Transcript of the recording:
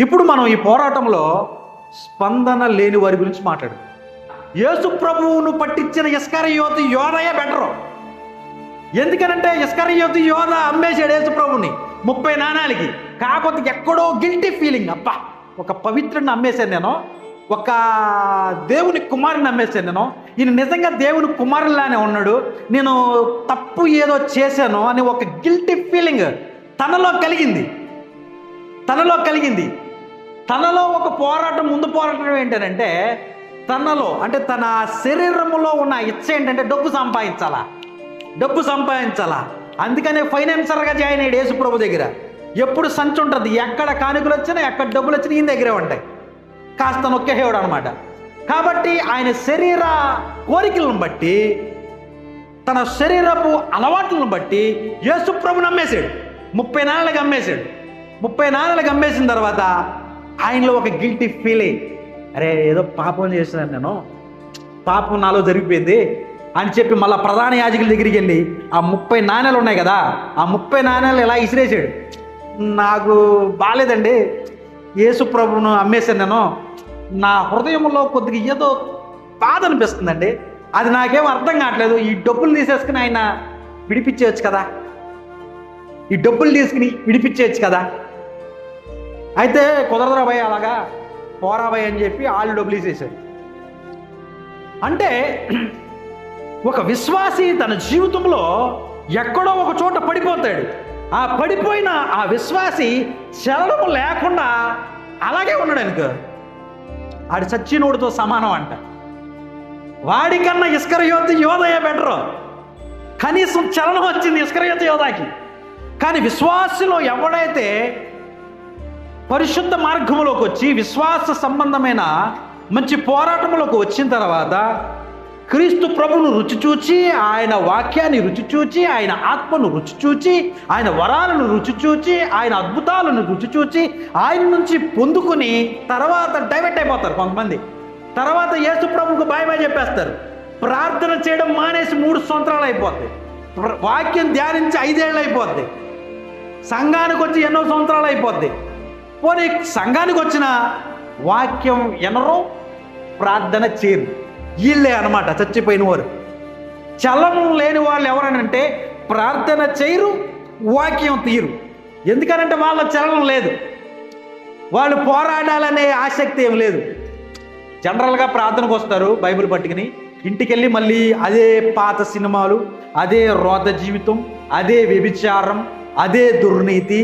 ఇప్పుడు మనం ఈ పోరాటంలో స్పందన లేని వారి గురించి మాట్లాడు. యేసు ప్రభువును పట్టించిన ఇస్కరియోతు యోధయే బెటరు. ఎందుకనంటే ఇస్కరియోతు యోధ అమ్మేశాడు యేసు ప్రభుని 30 నాణాలకి. కాకపోతే ఎక్కడో గిల్టీ ఫీలింగ్, అబ్బా ఒక పవిత్రుడిని అమ్మేశాను నేను, ఒక దేవుని కుమారుని అమ్మేశాను నేను, ఈయన నిజంగా దేవుని కుమారులానే ఉన్నాడు, నేను తప్పు ఏదో చేశాను అని ఒక గిల్టీ ఫీలింగ్ తనలో కలిగింది. తనలో ఒక పోరాటం, ముందు పోరాటం ఏంటంటే తనలో అంటే తన శరీరంలో ఉన్న ఇచ్చ ఏంటంటే డబ్బు సంపాదించాలా. అందుకనే ఫైనాన్సర్గా జాయిన్ అయ్యాడు యేసు ప్రభు దగ్గర. ఎప్పుడు సంచి ఉంటుంది, ఎక్కడ కానుకలు వచ్చినా ఎక్కడ డబ్బులు వచ్చినా ఈయన దగ్గరే ఉంటాయి, కాస్త నొక్కేసేవాడు అనమాట. కాబట్టి ఆయన శరీర కోరికలను బట్టి, తన శరీరపు అలవాట్లను బట్టి యేసు ప్రభుని అమ్మేశాడు. 30 నాళ్ళకి అమ్మేశాడు. 30 నాళ్ళకి అమ్మేసిన తర్వాత ఆయనలో ఒక గిల్టీ ఫీలింగ్, అరే ఏదో పాపం చేసినాను నేను, పాపం నాలో జరిగిపోయింది అని చెప్పి మళ్ళీ ప్రధాన యాజకుల దగ్గరికి వెళ్ళి ఆ 30 నాణేలు ఉన్నాయి కదా, ఆ 30 నాణేలు ఇలా ఇసిరేసాడు. నాకు బాగాలేదండి, యేసు ప్రభువును అమ్మేశాను నేను, నా హృదయంలో కొద్దిగా ఏదో బాధ అనిపిస్తుందండి, అది నాకేం అర్థం కావట్లేదు, ఈ డబ్బులు తీసేసుకుని ఆయన విడిపించేయచ్చు కదా, ఈ డబ్బులు తీసుకుని విడిపించేయచ్చు కదా. అయితే కుదరదురా భయ్, అలాగా పోరా భయ్ అని చెప్పి వాళ్ళు డబ్బులు తీసేశారు. అంటే ఒక విశ్వాసి తన జీవితంలో ఎక్కడో ఒక చోట పడిపోతాడు. ఆ పడిపోయిన ఆ విశ్వాసి చలనము లేకుండా అలాగే ఉన్నాడు అనుకో, ఆడు చచ్చినోడితో సమానం అంట. వాడికన్నా ఇస్కరియోతు యోధయే బెటరు. కనీసం చలనం వచ్చింది ఇస్కరియోతు యోధాకి. కానీ విశ్వాసలో ఎవడైతే పరిశుద్ధ మార్గంలోకి వచ్చి విశ్వాస సంబంధమైన మంచి పోరాటంలోకి వచ్చిన తర్వాత క్రీస్తు ప్రభువును రుచి చూచి, ఆయన వాక్యాన్ని రుచి చూచి, ఆయన ఆత్మను రుచి చూచి, ఆయన వరాలను రుచి చూచి, ఆయన అద్భుతాలను రుచి చూచి, ఆయన నుంచి పొందుకుని తర్వాత డైవర్ట్ అయిపోతారు కొంతమంది. తర్వాత యేసు ప్రభువుకు బాయ్ చెప్పేస్తారు. ప్రార్థన చేయడం మానేసి 3 సంవత్సరాలు అయిపోద్ది. వాక్యం ధ్యానించి 5 ఏళ్ళు అయిపోద్ది. సంఘానికి వచ్చి ఎన్నో సంవత్సరాలు అయిపోద్ది. పోనీ సంఘానికి వచ్చిన వాక్యం ఎనరో, ప్రార్థన చేయరు. వీళ్ళే అనమాట చచ్చిపోయిన వారు. చలనం లేని వాళ్ళు ఎవరనంటే ప్రార్థన చేయరు, వాక్యం తీయరు. ఎందుకనంటే వాళ్ళ చలనం లేదు, వాళ్ళు పోరాడాలనే ఆసక్తి ఏం లేదు. జనరల్గా ప్రార్థనకు వస్తారు బైబిల్ పట్టుకుని, ఇంటికి వెళ్ళి మళ్ళీ అదే పాత సినిమాలు, అదే రోత జీవితం, అదే వ్యభిచారం, అదే దుర్నీతి.